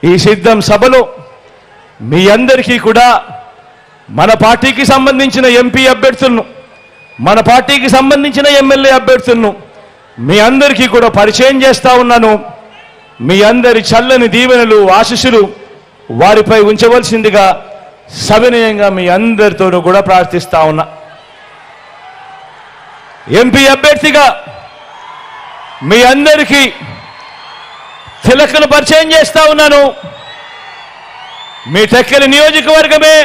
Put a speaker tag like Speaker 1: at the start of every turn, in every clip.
Speaker 1: ఈ సిద్ధం సభలో మీ అందరికీ కూడా మన పార్టీకి సంబంధించిన ఎంపీ అభ్యర్థులను, మన పార్టీకి సంబంధించిన ఎమ్మెల్యే అభ్యర్థులను మీ అందరికీ కూడా పరిచయం చేస్తా ఉన్నాను. మీ అందరి చల్లని దీవెనలు, ఆశీస్సులు వారిపై ఉంచవలసిందిగా సవినయంగా మీ అందరితోనూ కూడా ప్రార్థిస్తా ఉన్నా. ఎంపీ అభ్యర్థిగా మీ అందరికీ తిలకను పరిచయం చేస్తా ఉన్నాను. మీ టెక్కలి నియోజకవర్గమే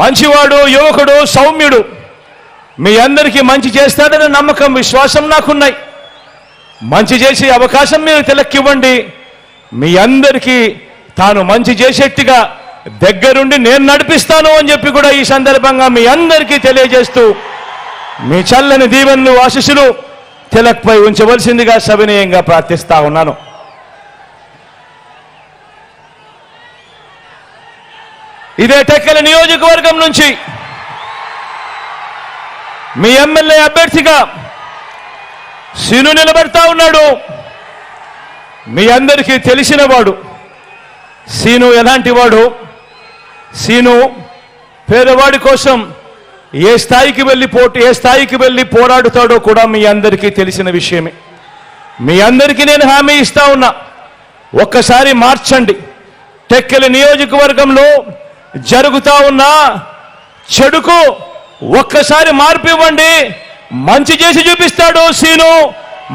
Speaker 1: మంచివాడు, యువకుడు, సౌమ్యుడు, మీ అందరికీ మంచి చేస్తాడన్న నమ్మకం, విశ్వాసం నాకున్నాయి. మంచి చేసే అవకాశం మీరు తిలక్కివ్వండి. మీ అందరికీ తాను మంచి చేసేట్టుగా దగ్గరుండి నేను నడిపిస్తాను అని చెప్పి కూడా ఈ సందర్భంగా మీ అందరికీ తెలియజేస్తూ మీ చల్లని దీవెనలు, ఆశీస్సులు తిలక్పై ఉంచవలసిందిగా సవినయంగా ప్రార్థిస్తా ఉన్నాను. ఇదే టెక్కలి నియోజకవర్గం నుంచి మీ ఎమ్మెల్యే అభ్యర్థిగా సీను నిలబడతా ఉన్నాడు. మీ అందరికీ తెలిసినవాడు. సీను ఎలాంటి వాడు? సీను పేదవాడి కోసం ఏ స్థాయికి వెళ్ళి పోరాడుతాడో కూడా మీ అందరికీ తెలిసిన విషయమే. మీ అందరికీ నేను హామీ ఇస్తా ఉన్నా, ఒక్కసారి మార్చండి. టెక్కలి నియోజకవర్గంలో జరుగుతా ఉన్న చెడుకు ఒక్కసారి మార్పు ఇవ్వండి. మంచి చేసి చూపిస్తాడు సీను.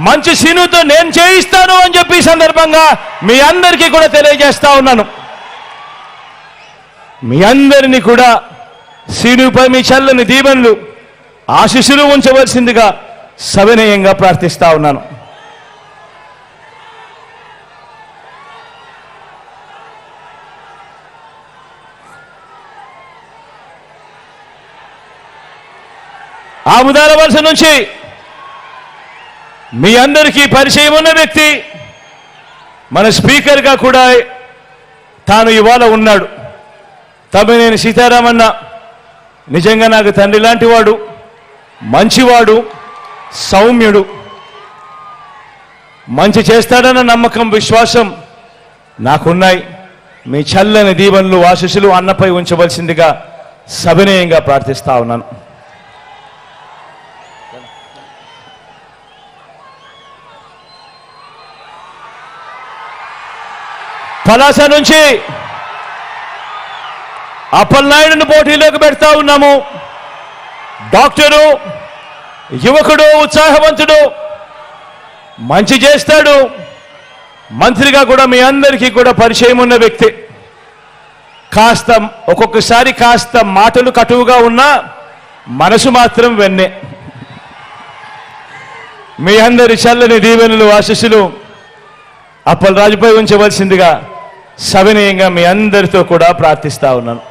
Speaker 1: మంచి సీనుతో నేను చేయిస్తాను అని చెప్పి సందర్భంగా మీ అందరికీ కూడా తెలియజేస్తా ఉన్నాను. మీ అందరినీ కూడా సీనుపై మీ చల్లని దీవెనలు, ఆశీస్సులు ఉంచవలసిందిగా సవినయంగా ప్రార్థిస్తా ఉన్నాను. ఆముదాల వలస నుంచి మీ అందరికీ పరిచయం ఉన్న వ్యక్తి, మన స్పీకర్గా కూడా తాను ఇవాళ ఉన్నాడు. తమ్మినేని సీతారామన్న నిజంగా నాకు తండ్రి లాంటి వాడు, మంచివాడు, సౌమ్యుడు. మంచి చేస్తాడన్న నమ్మకం, విశ్వాసం నాకున్నాయి. మీ చల్లని దీవెనలు, ఆశీస్సులు అన్నపై ఉంచవలసిందిగా సవినయంగా ప్రార్థిస్తా ఉన్నాను. పలాస నుంచి అప్పలనాయుడును పోటీలోకి పెడతా ఉన్నాము. డాక్టరు, యువకుడు, ఉత్సాహవంతుడు, మంచి చేస్తాడు. మంత్రిగా కూడా మీ అందరికీ కూడా పరిచయం ఉన్న వ్యక్తి. ఒక్కొక్కసారి కాస్త మాటలు కటువుగా ఉన్నా మనసు మాత్రం వెన్నే. మీ అందరి చల్లని దీవెనలు, ఆశీస్సులు అప్పలరాజుపై ఉంచవలసిందిగా సవినయంగా మీ అందరితో కూడా ప్రార్థిస్తా ఉన్నాను.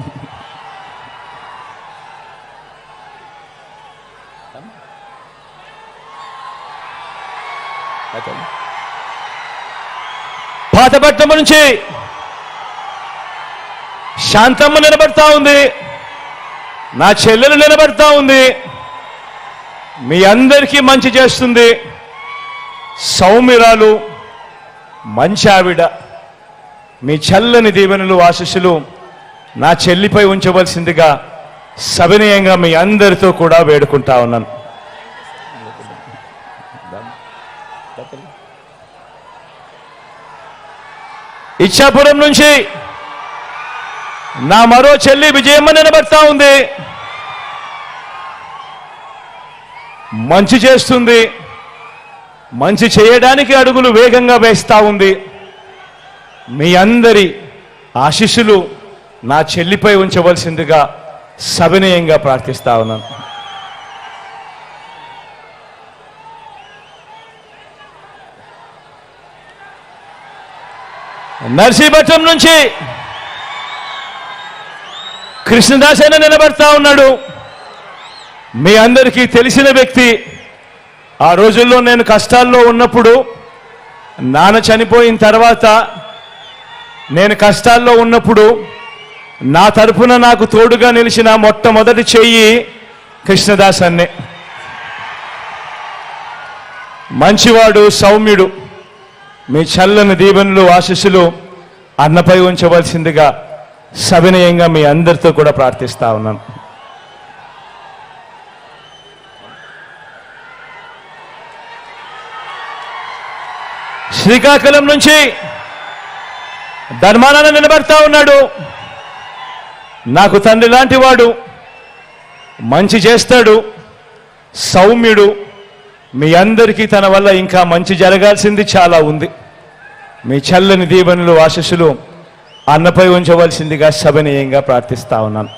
Speaker 1: పాతపట్నం నుంచి శాంతమ్మ నిలబడతా ఉంది. నా చెల్లెలు నిలబడతా ఉంది. మీ అందరికీ మంచి చేస్తుంది. సౌమ్యురాలు, మంచి ఆవిడ. మీ చల్లని దీవెనలు, ఆశీస్సులు నా చెల్లిపై ఉంచవలసిందిగా సవినయంగా మీ అందరితో కూడా వేడుకుంటా ఉన్నాను. ఇచ్చాపురం నుంచి నా మరో చెల్లి విజయమ్మ నిలబడతా ఉంది. మంచి చేస్తుంది. మంచి చేయడానికి అడుగులు వేగంగా వేస్తా ఉంది. మీ అందరి ఆశీస్సులు నా చెల్లిపై ఉంచవలసిందిగా సవినయంగా ప్రార్థిస్తా ఉన్నాను. నర్సీపట్నం నుంచి కృష్ణదాస్ అన్న నిలబడతా ఉన్నాడు. మీ అందరికీ తెలిసిన వ్యక్తి. ఆ రోజుల్లో నేను కష్టాల్లో ఉన్నప్పుడు, నాన్న చనిపోయిన తర్వాత నేను కష్టాల్లో ఉన్నప్పుడు నా తరపున నాకు తోడుగా నిలిచిన మొట్టమొదటి చెయ్యి కృష్ణదాస్ అన్నే. మంచివాడు, సౌమ్యుడు. మీ చల్లని దీవెనలు, ఆశీస్సులు అన్నపై ఉంచవలసిందిగా సవినయంగా మీ అందరితో కూడా ప్రార్థిస్తా ఉన్నాను. శ్రీకాకుళం నుంచి ధర్మానాన్ని నిలబెడతా ఉన్నాడు. నాకు తండ్రి లాంటి వాడు, మంచి చేస్తాడు, సౌమ్యుడు. మీ అందరికీ తన వల్ల ఇంకా మంచి జరగాల్సింది చాలా ఉంది. మీ చల్లని దీవెనలు ఆశీస్సులు అన్నపై ఉంచవలసిందిగా సవినయంగా ప్రార్థిస్తా ఉన్నాను.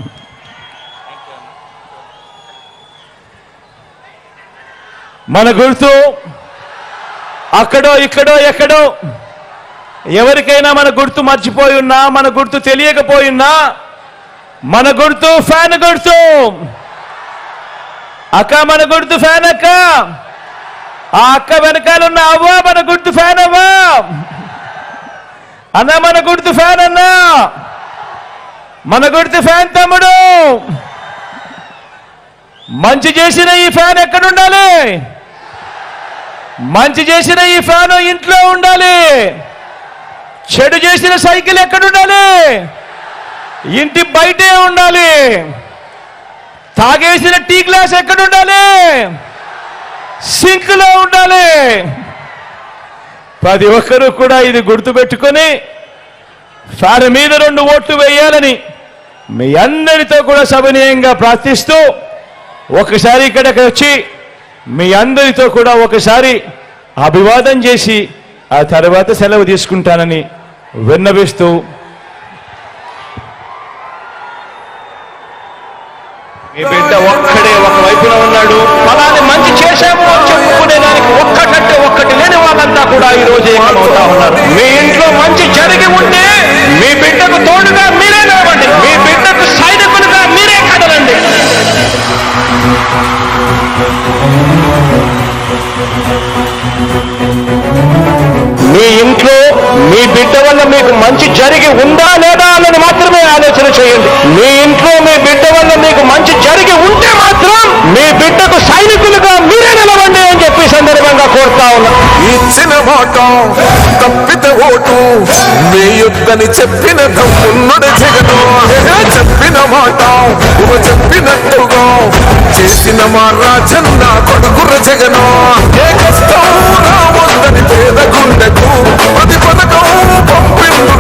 Speaker 1: మన గుర్తు అక్కడో ఇక్కడో ఎక్కడో ఎవరికైనా మన గుర్తు మర్చిపోయి ఉన్నా, మన గుర్తు తెలియకపోయినా, మన గుర్తు ఫ్యాన్ గుర్తు. అక్క మన గుర్తు ఫ్యాన్ అక్క. ఆ అక్క వెనకాలన్న అవ్వ మన గుర్తు ఫ్యాన్ అవ్వ. అన్న మన గుర్తు ఫ్యాన్ అన్న. మన గుర్తు ఫ్యాన్ తమ్ముడు. మంచి చేసిన ఈ ఫ్యాన్ ఎక్కడుండాలి? మంచి చేసిన ఈ ఫ్యాన్ ఇంట్లో ఉండాలి. చెడు చేసిన సైకిల్ ఎక్కడుండాలి? ఇంటి బయటే ఉండాలి. తాగేసిన టీ గ్లాస్ ఎక్కడుండాలి? సింక్ లో ఉండాలి. ప్రతి ఒక్కరూ కూడా ఇది గుర్తుపెట్టుకొని ఫ్యాన్ మీద 2 ఓట్లు వేయాలని మీ అందరితో కూడా సవినయంగా ప్రార్థిస్తూ ఒకసారి ఇక్కడికి వచ్చి మీ అందరితో కూడా ఒకసారి అభివాదం చేసి ఆ తర్వాత సెలవు తీసుకుంటానని విన్నవిస్తూ, మీ బిడ్డ ఒక్కడే ఒకవైపున ఉన్నాడు. ఫలాన్ని మంచి చేశాము అని చెప్పుకునేదానికి ఒక్కటంటే ఒక్కటి లేని వాళ్ళంతా కూడా ఈ రోజు ఏకమవుతా ఉన్నారు. మీ ఇంట్లో మంచి జరిగి ఉంటే మీ బిడ్డకు తోడుగా మీరే నిలవండి. మీ బిడ్డకు సైనికులుగా మీరే కదలండి. మీ ఇంట్లో మీ బిడ్డ వల్ల మీకు మంచి జరిగి ఉందా లేదా అన్నది మాత్రమే ఆలోచన చేయండి. మీ ఇంట్లో మీ బిడ్డ వల్ల మీకు మంచి జరిగి ఉంటే మాత్రం మీ బిడ్డకు సైనికులుగా మీరే నిలవండి అని చెప్పి సందర్భంగా కోరుతా ఉన్నా.
Speaker 2: ఇచ్చిన మాట తప్పితే ఓటు మీ యుద్ధని చెప్పిన దమ్మున్నడు జగను. చెప్పిన మాట చెప్పినట్టుగా చేసిన మా రాజన్న కొడుకుర జగను. ఏ కష్టం రావద్దని పేద గుండెకు ప్రతి పథకం పంపిండు